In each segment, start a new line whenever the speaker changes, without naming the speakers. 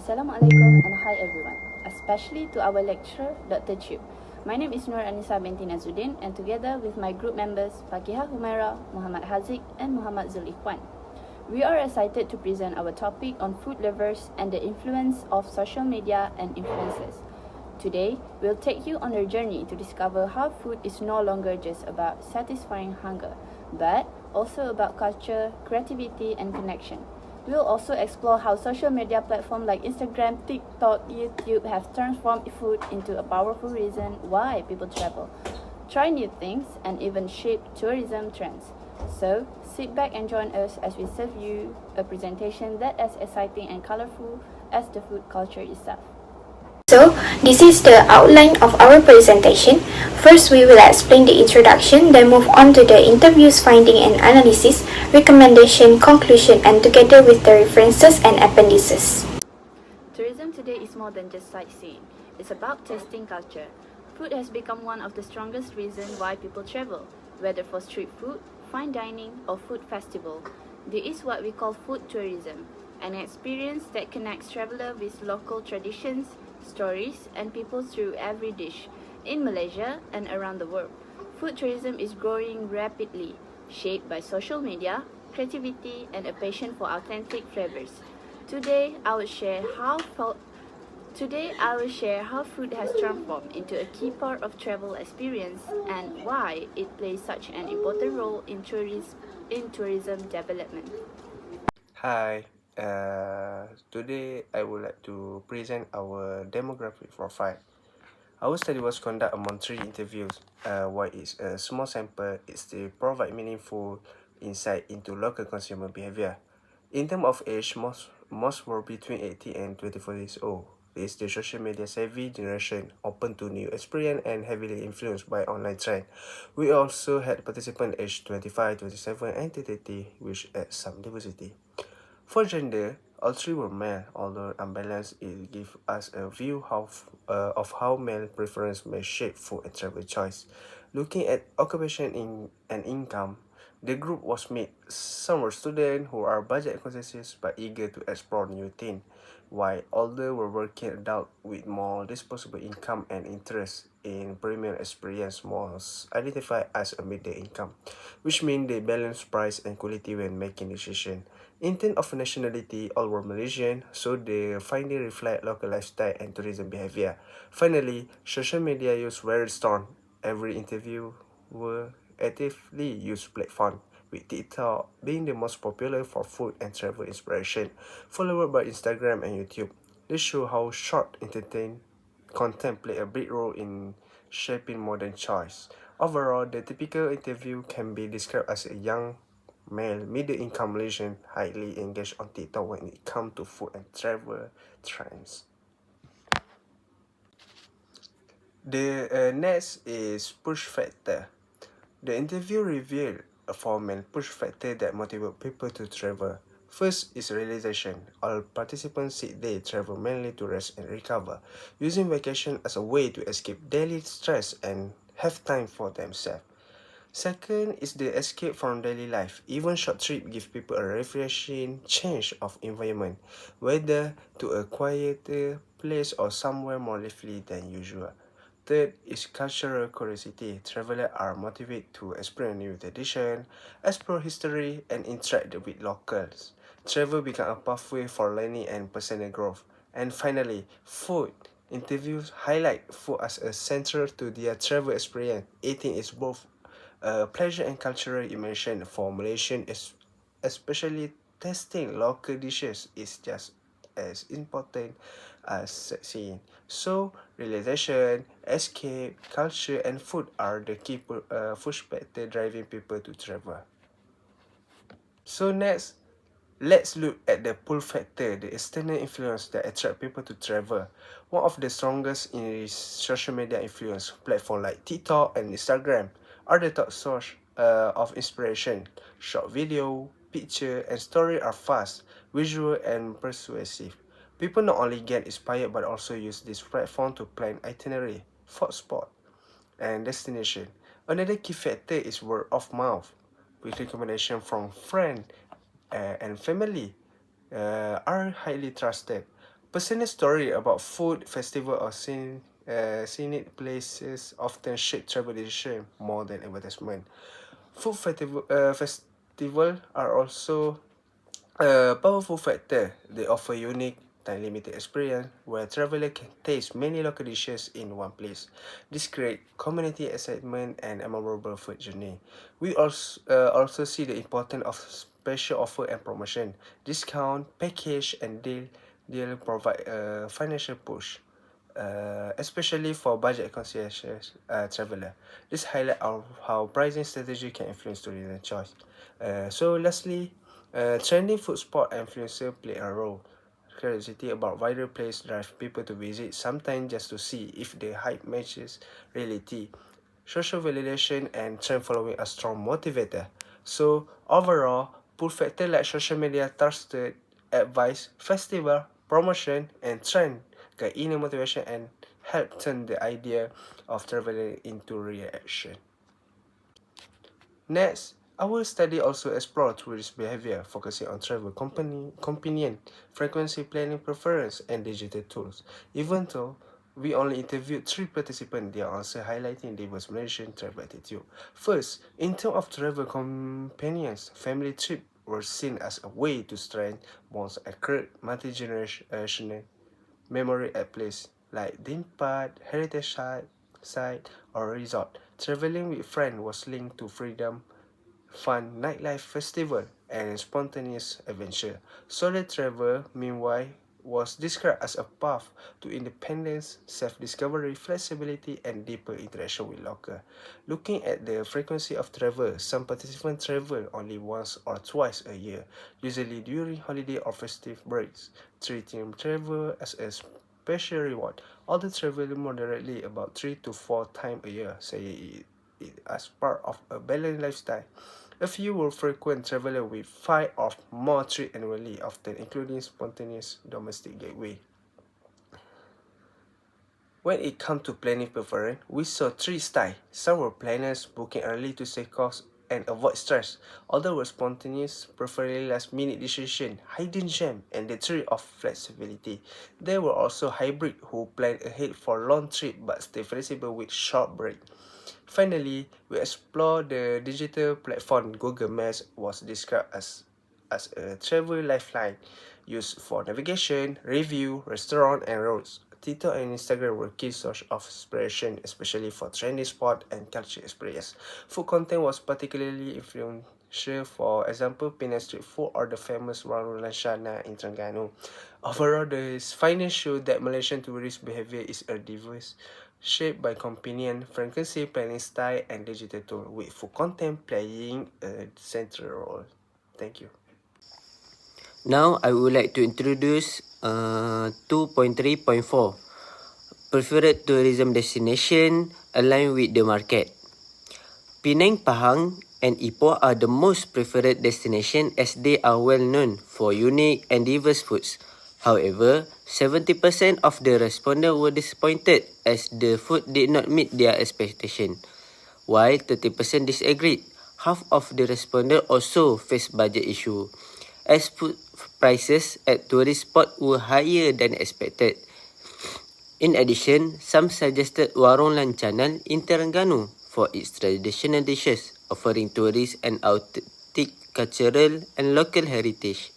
Assalamualaikum and hi everyone, especially to our lecturer, Dr. Chiu. My name is Nur Anissa binti Nazuddin and together with my group members Fakihah Humaira, Muhammad Haziq and Muhammad Zulikhwan, we are excited to present our topic on food lovers and the influence of social media and influencers. Today, we'll take you on a journey to discover how food is no longer just about satisfying hunger, but also about culture, creativity, and connection. We'll also explore how social media platforms like Instagram, TikTok, YouTube have transformed food into a powerful reason why people travel, try new things, and even shape tourism trends. So, sit back and join us as we serve you a presentation that is exciting and colorful as the food culture itself.
So, this is the outline of our presentation. First, we will explain the introduction, then move on to the interviews, finding and analysis, recommendation, conclusion, and together with the references and appendices.
Tourism today is more than just sightseeing. It's about tasting culture. Food has become one of the strongest reasons why people travel, whether for street food, fine dining, or food festival. This is what we call food tourism, an experience that connects traveler with local traditions, stories, and people through every dish. In Malaysia and around the world, food tourism is growing rapidly, shaped by social media, creativity, and a passion for authentic flavors. Today, I will share how food has transformed into a key part of travel experience and why it plays such an important role in tourism development.
Hi, today I would like to present our demographic profile. Our study was conducted among 3 interviews. While it's a small sample, it still provide meaningful insight into local consumer behavior. In terms of age, most were between 18 and 24 years old. This is the social media savvy generation, open to new experience and heavily influenced by online trend. We also had participants aged 25, 27, and 30, which adds some diversity. For gender, all 3 were male, although unbalanced, it gives us a view of how male preference may shape food and travel choice. Looking at and income, the group was mixed. Some were students who are budget conscious but eager to explore new things, while others were working adults with more disposable income and interest in premium experience most identified as a middle income, which means they balance price and quality when making decisions. In terms of nationality, all were Malaysian, so the findings reflect local lifestyle and tourism behavior. Finally, social media use very strong. Every interviewer actively use platform, with TikTok being the most popular for food and travel inspiration, followed by Instagram and YouTube. This show how short entertain content play a big role in shaping modern choice. Overall, the typical interview can be described as a young male, middle-income Malaysian, highly engaged on TikTok when it comes to food and travel trends. The next is push factor. The interview revealed a 4 main push factor that motivate people to travel. First is realization. All participants said they travel mainly to rest and recover, using vacation as a way to escape daily stress and have time for themselves. Second is the escape from daily life. Even short trip give people a refreshing change of environment, whether to a quieter place or somewhere more lively than usual. Third is cultural curiosity. Travelers are motivated to explore new traditions, explore history, and interact with locals. Travel becomes a pathway for learning and personal growth. And finally, food. Interviews highlight food as a central to their travel experience. Eating is both pleasure and cultural immersion for Malaysians, especially tasting local dishes is just as important as sightseeing. So, relaxation, escape, culture, and food are the key push factor driving people to travel. So next, let's look at the pull factor, the external influence that attract people to travel. One of the strongest is social media influence. Platforms like TikTok and Instagram are the top source of inspiration. Short video, picture, and story are fast, visual, and persuasive. People not only get inspired but also use this platform to plan itinerary, food spot, and destination. Another key factor is word of mouth, with recommendation from friends and family are highly trusted. Personal story about food, festival, or scenic places often shape travel decision more than advertisement. Festival are also a powerful factor. They offer unique, time-limited experience where traveler can taste many local dishes in one place. This creates community excitement and a memorable food journey. We also see the importance of special offer and promotion. Discount, package, and deal provide a financial push. Especially for budget conscious traveler. This highlight how pricing strategy can influence tourism choice. So lastly, trending food spot influencer play a role. Curiosity about viral place drive people to visit, sometimes just to see if the hype matches reality. Social validation and trend following are strong motivator. So overall, pull factor like social media, trusted advice, festival, promotion, and trend guide inner motivation and help turn the idea of traveling into real action. Next, our study also explore tourist behavior, focusing on travel companion, frequency planning preference, and digital tools. Even though we only interviewed 3 participants, their answer highlighting diverse Malaysian travel attitude. First, in terms of travel companions, family trip were seen as a way to strengthen bonds and create multi-generational memory at place like theme park, heritage site, or resort. Traveling with friends was linked to freedom, fun nightlife festival, and spontaneous adventure. Solo travel, meanwhile, was described as a path to independence, self-discovery, flexibility, and deeper interaction with local. Looking at the frequency of travel, some participants travel only once or twice a year, usually during holiday or festive breaks, treating travel as a special reward. Others travel moderately about 3 to 4 times a year, saying it as part of a balanced lifestyle. A few will frequent traveler with 5 or more trips annually, often including spontaneous domestic gateway. When it comes to planning preference, we saw 3 styles. Some were planners, booking early to save costs and avoid stress. Others were spontaneous, preferably last-minute decision, hidden gem, and the thrill of flexibility. There were also hybrid who planned ahead for long trip but stay flexible with short break. Finally, we explore the digital platform. Google Maps was described as a travel lifeline used for navigation, review, restaurant, and roads. TikTok and Instagram were key source of inspiration, especially for trendy spot and culture experience. Food content was particularly influential, for example, Penang street food or the famous Warung Lanshana in Terengganu. Overall, the findings show that Malaysian tourist behavior is a diverse, shaped by convenient frequency, planning style, and digital tool, with food content playing a central role. Thank you.
Now I would like to introduce 2.3.4 Preferred tourism destination aligned with the market. Penang, Pahang, and Ipoh are the most preferred destination as they are well known for unique and diverse foods. However, 70% of the respondents were disappointed as the food did not meet their expectation, while 30% disagreed. Half of the respondents also faced budget issue, as food prices at tourist spots were higher than expected. In addition, some suggested Warung Lancanan in Terengganu for its traditional dishes, offering tourists an authentic cultural and local heritage.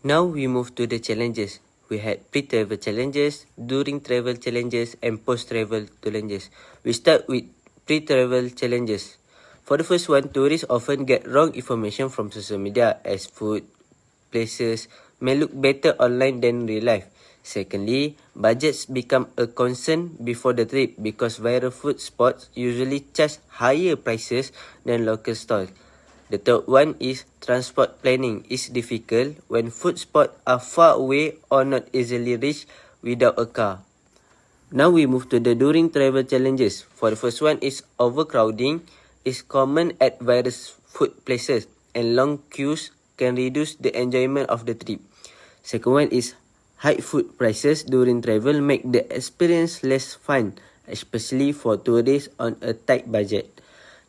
Now we move to the challenges. We had pre-travel challenges, during travel challenges, and post-travel challenges. We start with pre-travel challenges. For the first one, tourists often get wrong information from social media as food, places may look better online than real life. Secondly, budgets become a concern before the trip because viral food spots usually charge higher prices than local stalls. The third one is transport planning is difficult when food spots are far away or not easily reached without a car. Now we move to the during travel challenges. For the first one is overcrowding is common at various food places and long queues can reduce the enjoyment of the trip. Second one is high food prices during travel make the experience less fun, especially for tourists on a tight budget.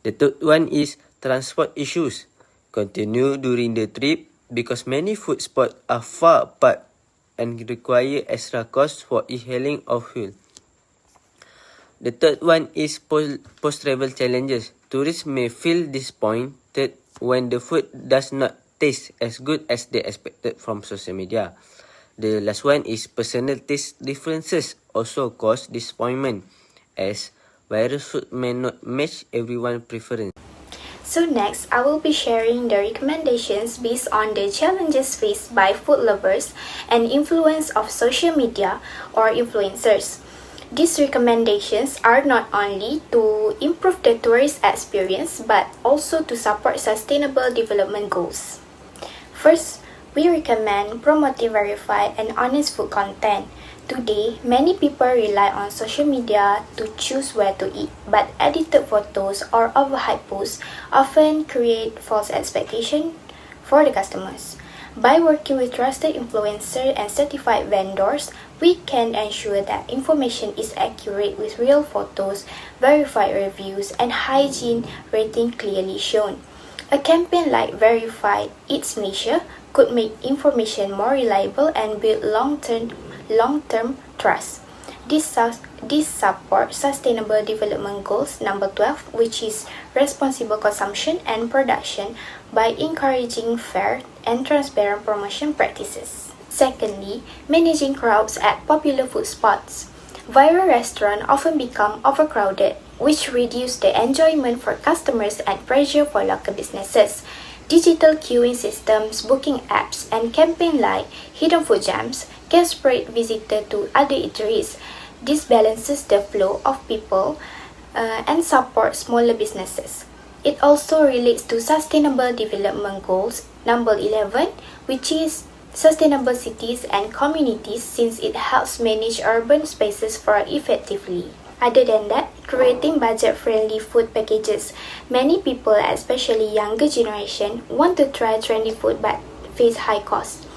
The third one is transport issues continue during the trip because many food spots are far apart and require extra costs for e-hailing or fuel. The third one is post-travel challenges. Tourists may feel disappointed when the food does not taste as good as they expected from social media. The last one is personal taste differences also cause disappointment, as virus food may not match everyone's preference.
So next, I will be sharing the recommendations based on the challenges faced by food lovers and influence of social media or influencers. These recommendations are not only to improve the tourist experience but also to support sustainable development goals. First, we recommend promoting verified and honest food content. Today, many people rely on social media to choose where to eat, but edited photos or overhyped posts often create false expectations for the customers. By working with trusted influencers and certified vendors, we can ensure that information is accurate with real photos, verified reviews, and hygiene rating clearly shown. A campaign like Verified Eats Measure could make information more reliable and build long-term trust. This supports Sustainable Development Goals number 12, which is responsible consumption and production, by encouraging fair and transparent promotion practices. Secondly, managing crowds at popular food spots. Viral restaurants often become overcrowded, which reduce the enjoyment for customers and pressure for local businesses. Digital queuing systems, booking apps, and campaigns like Hidden Food Jams can spread visitors to other eateries. This balances the flow of people and supports smaller businesses. It also relates to Sustainable Development Goals number 11, which is sustainable cities and communities, since it helps manage urban spaces more effectively. Other than that, creating budget-friendly food packages. Many people, especially younger generation, want to try trendy food but face high costs.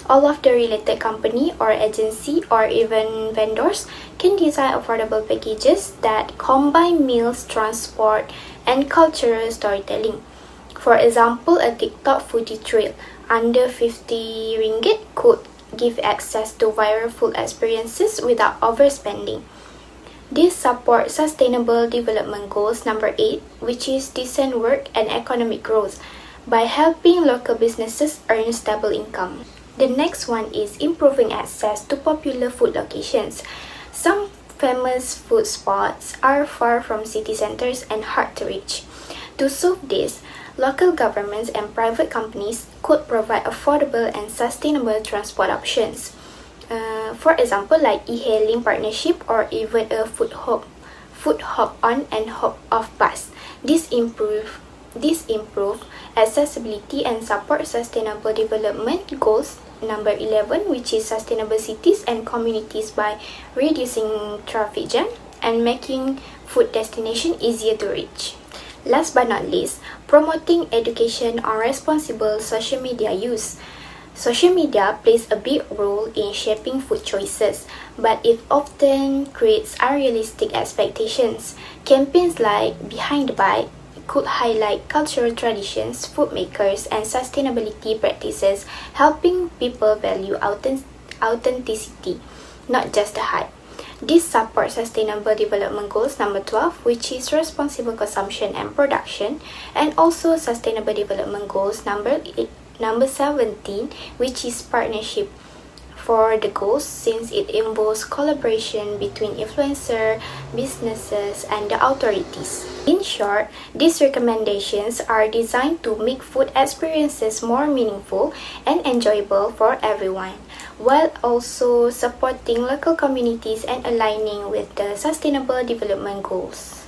All of the related company or agency or even vendors can design affordable packages that combine meals, transport, and cultural storytelling. For example, a TikTok foodie trail under 50 ringgit could give access to viral food experiences without overspending. This supports Sustainable Development Goals number 8, which is decent work and economic growth, by helping local businesses earn stable income. The next one is improving access to popular food locations. Some famous food spots are far from city centers and hard to reach. To solve this, local governments and private companies could provide affordable and sustainable transport options. For example, like e-hailing partnership or even a food hop on and hop off bus. This improve accessibility and support Sustainable Development Goals number 11, which is sustainable cities and communities, by reducing traffic jam and making food destination easier to reach. Last but not least, promoting education on responsible social media use. Social media plays a big role in shaping food choices, but it often creates unrealistic expectations. Campaigns like Behind the Bite could highlight cultural traditions, food makers, and sustainability practices, helping people value authenticity, not just the hype. This supports Sustainable Development Goals number 12, which is responsible consumption and production, and also Sustainable Development Goals number 17, which is partnership for the goals, since it involves collaboration between influencers, businesses, and the authorities. In short, these recommendations are designed to make food experiences more meaningful and enjoyable for everyone, while also supporting local communities and aligning with the Sustainable Development Goals.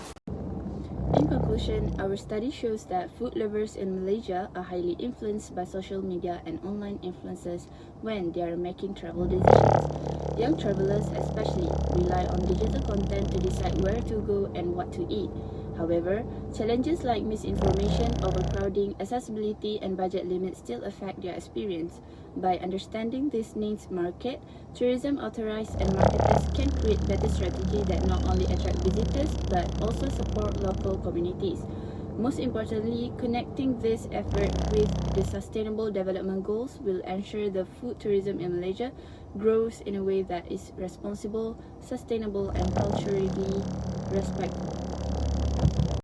In conclusion, our study shows that food lovers in Malaysia are highly influenced by social media and online influencers when they are making travel decisions. Young travelers especially rely on digital content to decide where to go and what to eat. However, challenges like misinformation, overcrowding, accessibility, and budget limits still affect their experience. By understanding this needs market, tourism authorities and marketers can create better strategy that not only attract visitors but also support local communities. Most importantly, connecting this effort with the Sustainable Development Goals will ensure the food tourism in Malaysia grows in a way that is responsible, sustainable, and culturally respectful.